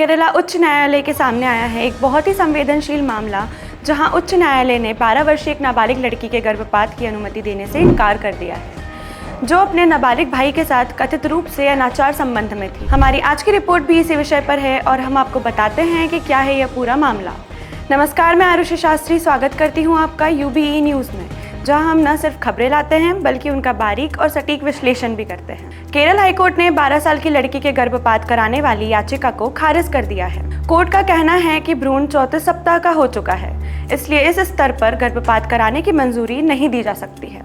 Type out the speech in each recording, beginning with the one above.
केरला उच्च न्यायालय के सामने आया है एक बहुत ही संवेदनशील मामला, जहां उच्च न्यायालय ने 12 वर्षीय एक नाबालिग लड़की के गर्भपात की अनुमति देने से इनकार कर दिया है, जो अपने नाबालिग भाई के साथ कथित रूप से अनाचार संबंध में थी। हमारी आज की रिपोर्ट भी इसी विषय पर है और हम आपको बताते हैं कि क्या है यह पूरा मामला। नमस्कार, मैं आरुषि शास्त्री स्वागत करती हूँ आपका UBE न्यूज़ में, जहां हम न सिर्फ खबरें लाते हैं बल्कि उनका बारीक और सटीक विश्लेषण भी करते हैं। केरल हाईकोर्ट ने 12 साल की लड़की के गर्भपात कराने वाली याचिका को खारिज कर दिया है। कोर्ट का कहना है कि भ्रूण 34 सप्ताह का हो चुका है, इसलिए इस स्तर पर गर्भपात कराने की मंजूरी नहीं दी जा सकती है।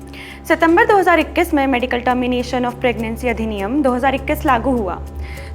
सितंबर 2021 में मेडिकल टर्मिनेशन ऑफ प्रेगनेंसी अधिनियम 2021 लागू हुआ,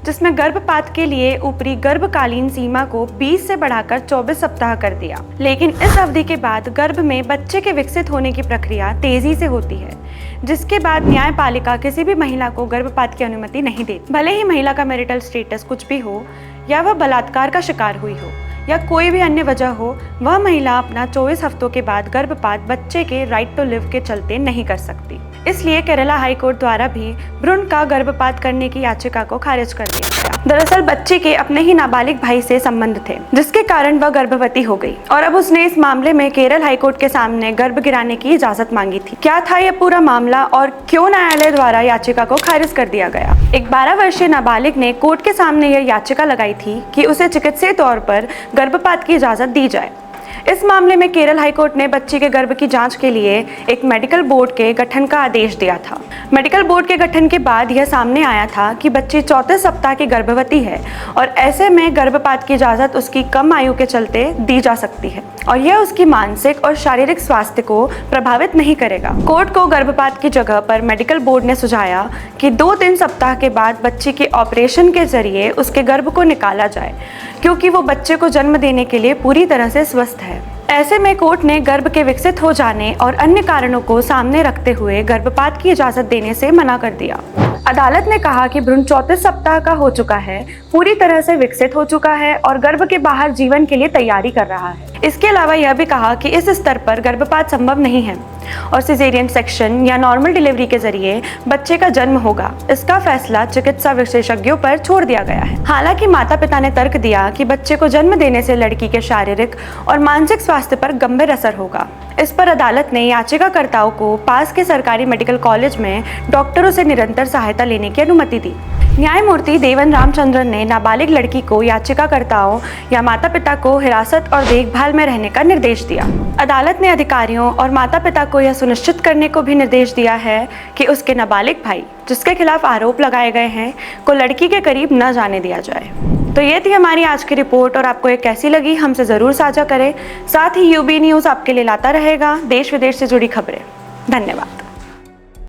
जिसमें गर्भपात के लिए ऊपरी गर्भकालीन सीमा को 20 से बढ़ाकर 24 सप्ताह कर दिया। लेकिन इस अवधि के बाद गर्भ में बच्चे के विकसित होने की प्रक्रिया तेजी से होती है, जिसके बाद न्यायपालिका किसी भी महिला को गर्भपात की अनुमति नहीं देती। भले ही महिला का मैरिटल स्टेटस कुछ भी हो, या वह बलात्कार का शिकार हुई हो, या कोई भी अन्य वजह हो, वह महिला अपना 24 हफ्तों के बाद गर्भपात बच्चे के राइट टू लिव के चलते नहीं कर सकती। इसलिए केरला हाईकोर्ट द्वारा भी भ्रूण का गर्भपात करने की याचिका को खारिज कर दिया गया। दरअसल बच्चे के अपने ही नाबालिग भाई से संबंध थे, जिसके कारण वह गर्भवती हो गई और अब उसने इस मामले में केरल हाईकोर्ट के सामने गर्भ गिराने की इजाजत मांगी थी। क्या था यह पूरा मामला और क्यों न्यायालय द्वारा याचिका को खारिज कर दिया गया? एक 12 वर्षीय नाबालिग ने कोर्ट के सामने यह याचिका लगाई थी कि उसे चिकित्सीय तौर पर गर्भपात की इजाजत दी जाए। इस मामले में केरल हाईकोर्ट ने बच्ची के गर्भ की जांच के लिए एक मेडिकल बोर्ड के गठन का आदेश दिया था। मेडिकल बोर्ड के गठन के बाद यह सामने आया था कि बच्ची 34 सप्ताह की गर्भवती है और ऐसे में गर्भपात की इजाज़त उसकी कम आयु के चलते दी जा सकती है और यह उसकी मानसिक और शारीरिक स्वास्थ्य को प्रभावित नहीं करेगा। कोर्ट को गर्भपात की जगह पर मेडिकल बोर्ड ने सुझाया कि 2-3 सप्ताह के बाद बच्ची के ऑपरेशन के जरिए उसके गर्भ को निकाला जाए, क्योंकि वो बच्चे को जन्म देने के लिए पूरी तरह से स्वस्थ है। ऐसे में कोर्ट ने गर्भ के विकसित हो जाने और अन्य कारणों को सामने रखते हुए गर्भपात की इजाजत देने से मना कर दिया। अदालत ने कहा कि भ्रूण 34 सप्ताह का हो चुका है, पूरी तरह से विकसित हो चुका है और गर्भ के बाहर जीवन के लिए तैयारी कर रहा है। इसके अलावा यह भी कहा कि इस स्तर पर गर्भपात संभव नहीं है और सिजेरियन सेक्शन या नॉर्मल डिलीवरी के जरिए बच्चे का जन्म होगा। इसका फैसला चिकित्सा विशेषज्ञों पर छोड़ दिया गया है। हालांकि माता पिता ने तर्क दिया कि बच्चे को जन्म देने से लड़की के शारीरिक और मानसिक स्वास्थ्य पर गंभीर असर होगा। इस पर अदालत ने याचिकाकर्ताओं को पास के सरकारी मेडिकल कॉलेज में डॉक्टरों से निरंतर सहायता लेने की अनुमति दी। न्यायमूर्ति देवन रामचंद्रन ने नाबालिग लड़की को याचिकाकर्ताओं या माता पिता को हिरासत और देखभाल में रहने का निर्देश दिया। अदालत ने अधिकारियों और माता पिता को यह सुनिश्चित करने को भी निर्देश दिया है कि उसके नाबालिग भाई, जिसके खिलाफ आरोप लगाए गए हैं, को लड़की के करीब न जाने दिया जाए। तो ये थी हमारी आज की रिपोर्ट और आपको ये कैसी लगी हमसे ज़रूर साझा करें। साथ ही UBE न्यूज़ आपके लिए लाता रहेगा देश विदेश से जुड़ी खबरें। धन्यवाद।